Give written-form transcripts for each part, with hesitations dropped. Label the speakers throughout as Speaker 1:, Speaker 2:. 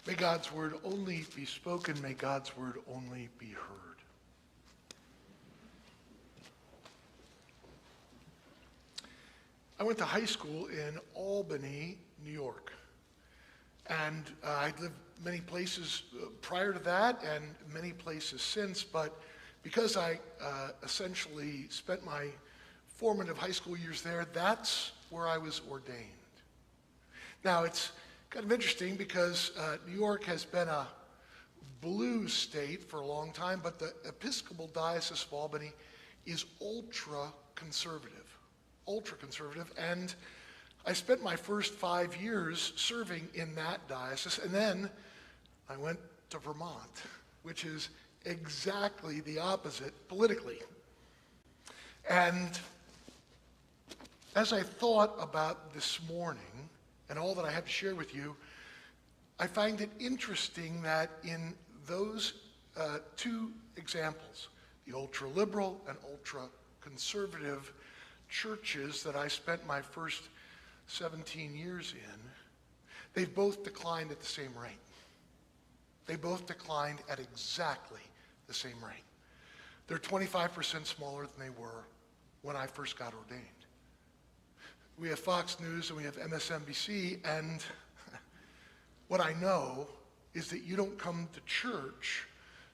Speaker 1: May God's word only be spoken. May God's word only be heard. I went to high school in Albany, New York. And I'd lived many places prior to that and many places since, but because I essentially spent my formative high school years there, that's where I was ordained. Now, it's kind of interesting because New York has been a blue state for a long time, but the Episcopal Diocese of Albany is ultra-conservative, and I spent my first 5 years serving in that diocese, and then I went to Vermont, which is exactly the opposite politically. And as I thought about this morning and all that I have to share with you, I find it interesting that in those two examples, the ultra-liberal and ultra-conservative churches that I spent my first 17 years in, they've both declined at the same rate. They both declined at exactly the same rate. They're 25% smaller than they were when I first got ordained. We have Fox News and we have MSNBC, and what I know is that you don't come to church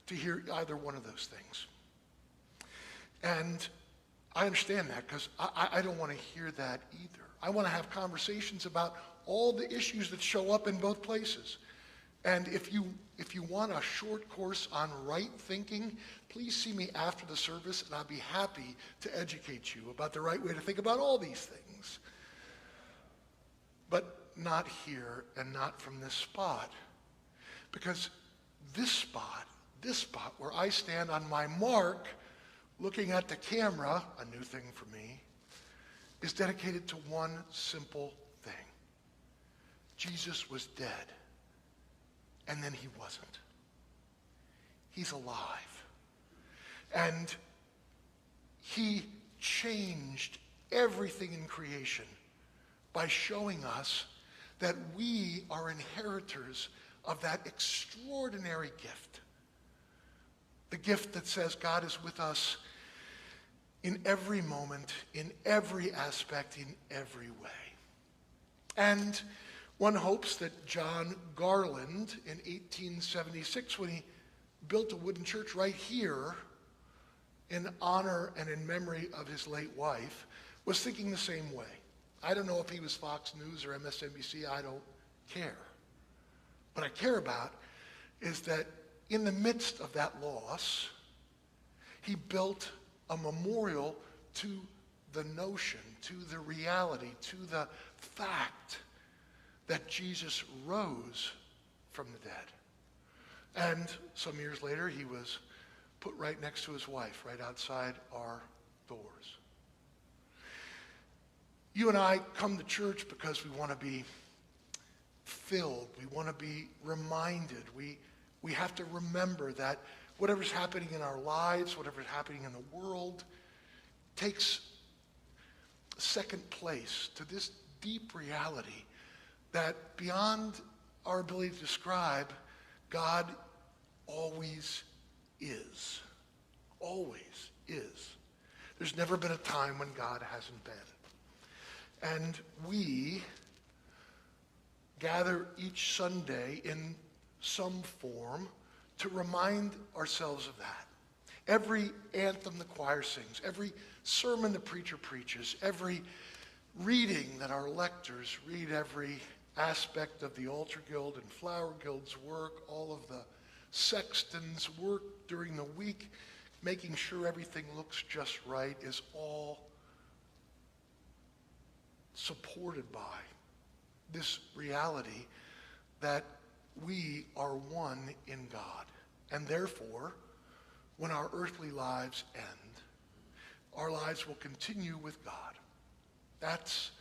Speaker 1: to hear either one of those things. And I understand that because I don't want to hear that either. I want to have conversations about all the issues that show up in both places. And if you want a short course on right thinking, please see me after the service, and I'll be happy to educate you about the right way to think about all these things. But not here and not from this spot. Because this spot where I stand on my mark, looking at the camera, a new thing for me, is dedicated to one simple thing. Jesus was dead, and then he wasn't. He's alive. And he changed everything in creation by showing us that we are inheritors of that extraordinary gift. The gift that says God is with us in every moment, in every aspect, in every way. And one hopes that John Garland in 1876, when he built a wooden church right here in honor and in memory of his late wife, was thinking the same way. I don't know if he was Fox News or MSNBC, I don't care. What I care about is that in the midst of that loss, he built a memorial to the notion, to the reality, to the fact that Jesus rose from the dead. And some years later, he was put right next to his wife, right outside our doors. You and I come to church because we want to be filled. We want to be reminded. We have to remember that whatever's happening in our lives, whatever's happening in the world, takes second place to this deep reality that beyond our ability to describe, God always is. Always is. There's never been a time when God hasn't been. And we gather each Sunday in some form to remind ourselves of that. Every anthem the choir sings, every sermon the preacher preaches, every reading that our lectors read, every aspect of the altar guild and flower guild's work, all of the sexton's work during the week, making sure everything looks just right, is all supported by this reality that we are one in God. And therefore, when our earthly lives end, our lives will continue with God. That's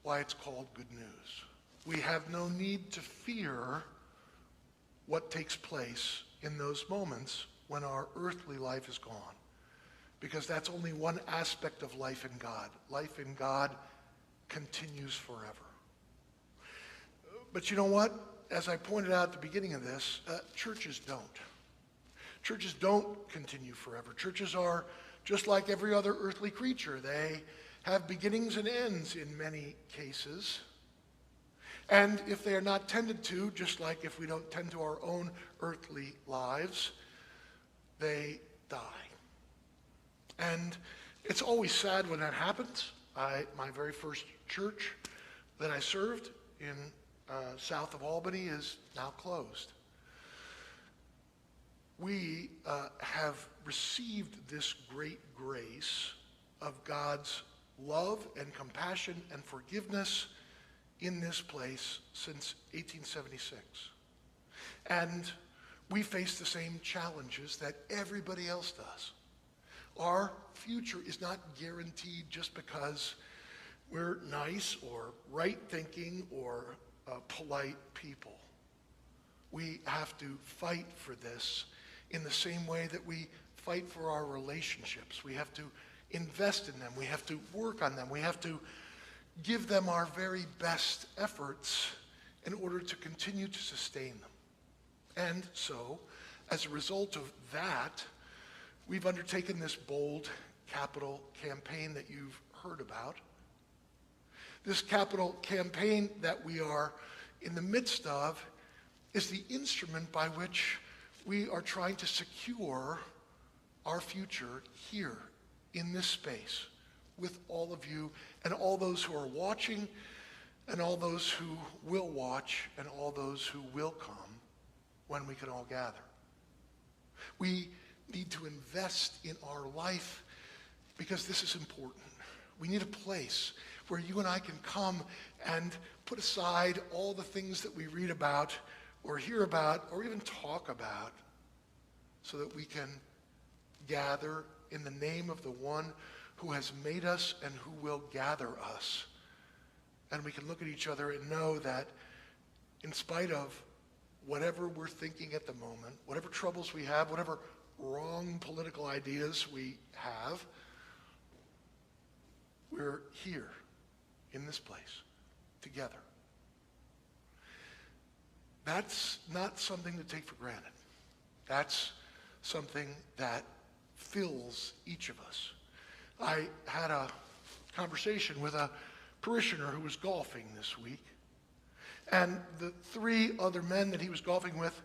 Speaker 1: why it's called good news. We have no need to fear what takes place in those moments when our earthly life is gone, because that's only one aspect of life in God. Life in God continues forever. But you know what? As I pointed out at the beginning of this, churches don't. Churches don't continue forever. Churches are just like every other earthly creature. They have beginnings and ends in many cases. And if they are not tended to, just like if we don't tend to our own earthly lives, they die. And it's always sad when that happens. My very first church that I served in south of Albany is now closed. We have received this great grace of God's love and compassion and forgiveness in this place since 1876. And we face the same challenges that everybody else does. Our future is not guaranteed just because we're nice or right-thinking or polite people. We have to fight for this in the same way that we fight for our relationships. We have to invest in them. We have to work on them. We have to give them our very best efforts in order to continue to sustain them. And so, as a result of that, we've undertaken this bold capital campaign that you've heard about. This capital campaign that we are in the midst of is the instrument by which we are trying to secure our future here in this space with all of you and all those who are watching and all those who will watch and all those who will come when we can all gather. We need to invest in our life because this is important. We need a place where you and I can come and put aside all the things that we read about or hear about or even talk about so that we can gather in the name of the one who has made us and who will gather us. And we can look at each other and know that in spite of whatever we're thinking at the moment, whatever troubles we have, whatever wrong political ideas we have, we're here in this place together. That's not something to take for granted. That's something that fills each of us. I had a conversation with a parishioner who was golfing this week, and the three other men that he was golfing with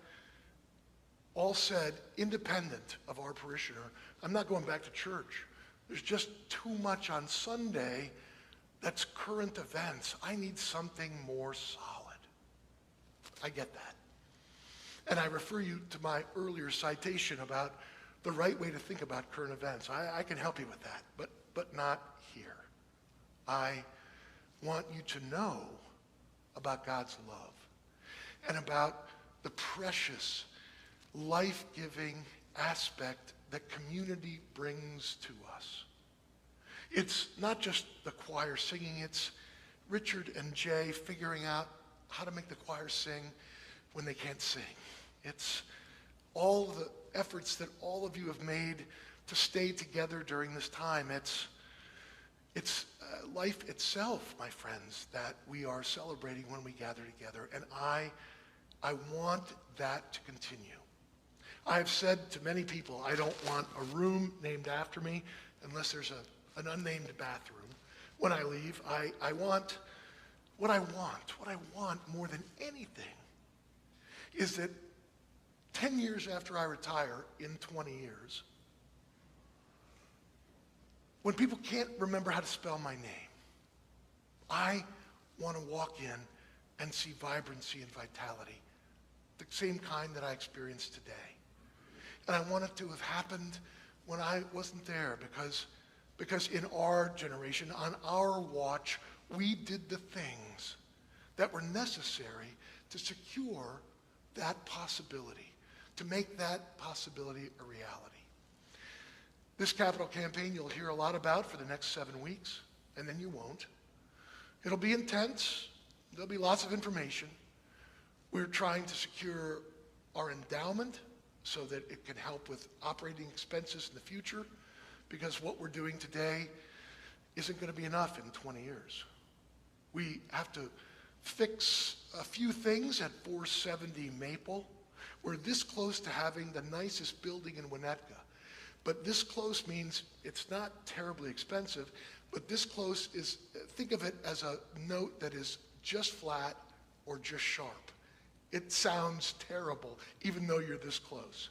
Speaker 1: all said, independent of our parishioner, I'm not going back to church. There's just too much on Sunday that's current events. I need something more solid. I get that. And I refer you to my earlier citation about the right way to think about current events. I can help you with that, but not here. I want you to know about God's love and about the precious, life-giving aspect that community brings to us. It's not just the choir singing, it's Richard and Jay figuring out how to make the choir sing when they can't sing. It's all the efforts that all of you have made to stay together during this time. It's life itself, my friends, that we are celebrating when we gather together. And I want that to continue. I have said to many people, I don't want a room named after me unless there's an unnamed bathroom. When I leave, what I want more than anything is that 10 years after I retire, in 20 years, when people can't remember how to spell my name, I want to walk in and see vibrancy and vitality, the same kind that I experienced today. And I want it to have happened when I wasn't there because in our generation, on our watch, we did the things that were necessary to secure that possibility, to make that possibility a reality. This capital campaign you'll hear a lot about for the next 7 weeks, and then you won't. It'll be intense. There'll be lots of information. We're trying to secure our endowment so that it can help with operating expenses in the future, because what we're doing today isn't going to be enough in 20 years. We have to fix a few things at 470 Maple. We're this close to having the nicest building in Winnetka. But this close means it's not terribly expensive, but this close is, think of it as a note that is just flat or just sharp. It sounds terrible, even though you're this close.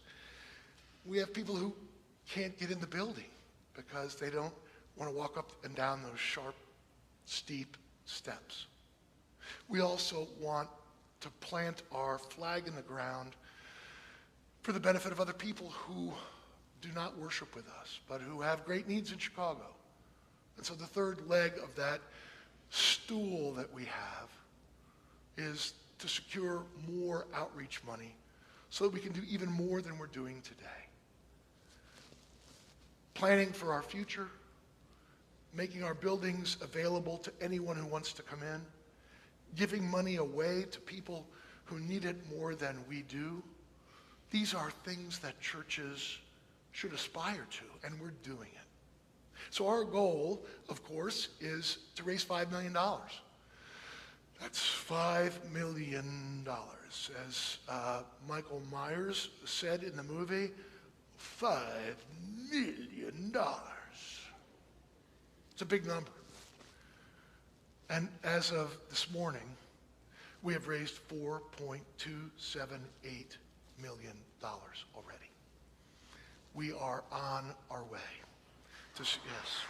Speaker 1: We have people who can't get in the building because they don't want to walk up and down those sharp, steep steps. We also want to plant our flag in the ground for the benefit of other people who do not worship with us, but who have great needs in Chicago. And so the third leg of that stool that we have is to secure more outreach money so that we can do even more than we're doing today. Planning for our future, making our buildings available to anyone who wants to come in, giving money away to people who need it more than we do. These are things that churches should aspire to, and we're doing it. So our goal, of course, is to raise $5 million. That's $5 million. As Michael Myers said in the movie, $5 million. It's a big number. And as of this morning, we have raised $4.278 million already. We are on our way to, yes.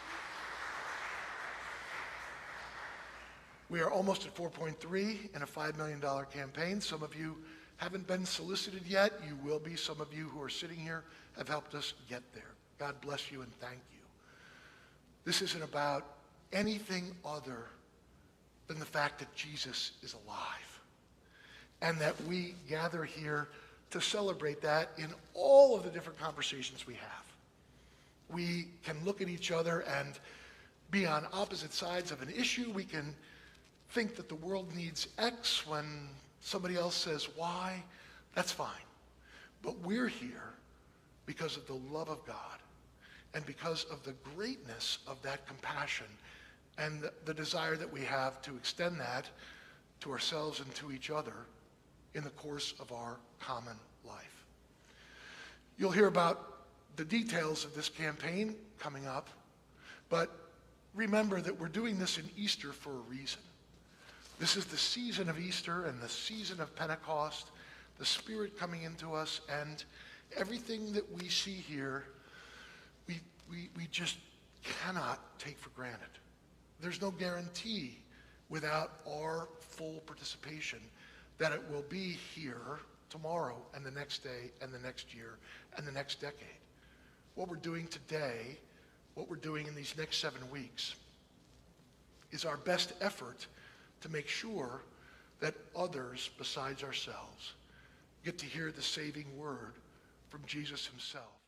Speaker 1: We are almost at 4.3 in a $5 million campaign. Some of you haven't been solicited yet. You will be. Some of you who are sitting here have helped us get there. God bless you and thank you. This isn't about anything other than the fact that Jesus is alive and that we gather here to celebrate that in all of the different conversations we have. We can look at each other and be on opposite sides of an issue. We can think that the world needs X when somebody else says Y. That's fine. But we're here because of the love of God and because of the greatness of that compassion and the desire that we have to extend that to ourselves and to each other in the course of our common life. You'll hear about the details of this campaign coming up, but remember that we're doing this in Easter for a reason. This is the season of Easter and the season of Pentecost, the Spirit coming into us, and everything that we see here, we just cannot take for granted. There's no guarantee without our full participation that it will be here tomorrow and the next day and the next year and the next decade. What we're doing today, what we're doing in these next 7 weeks, is our best effort to make sure that others besides ourselves get to hear the saving word from Jesus himself.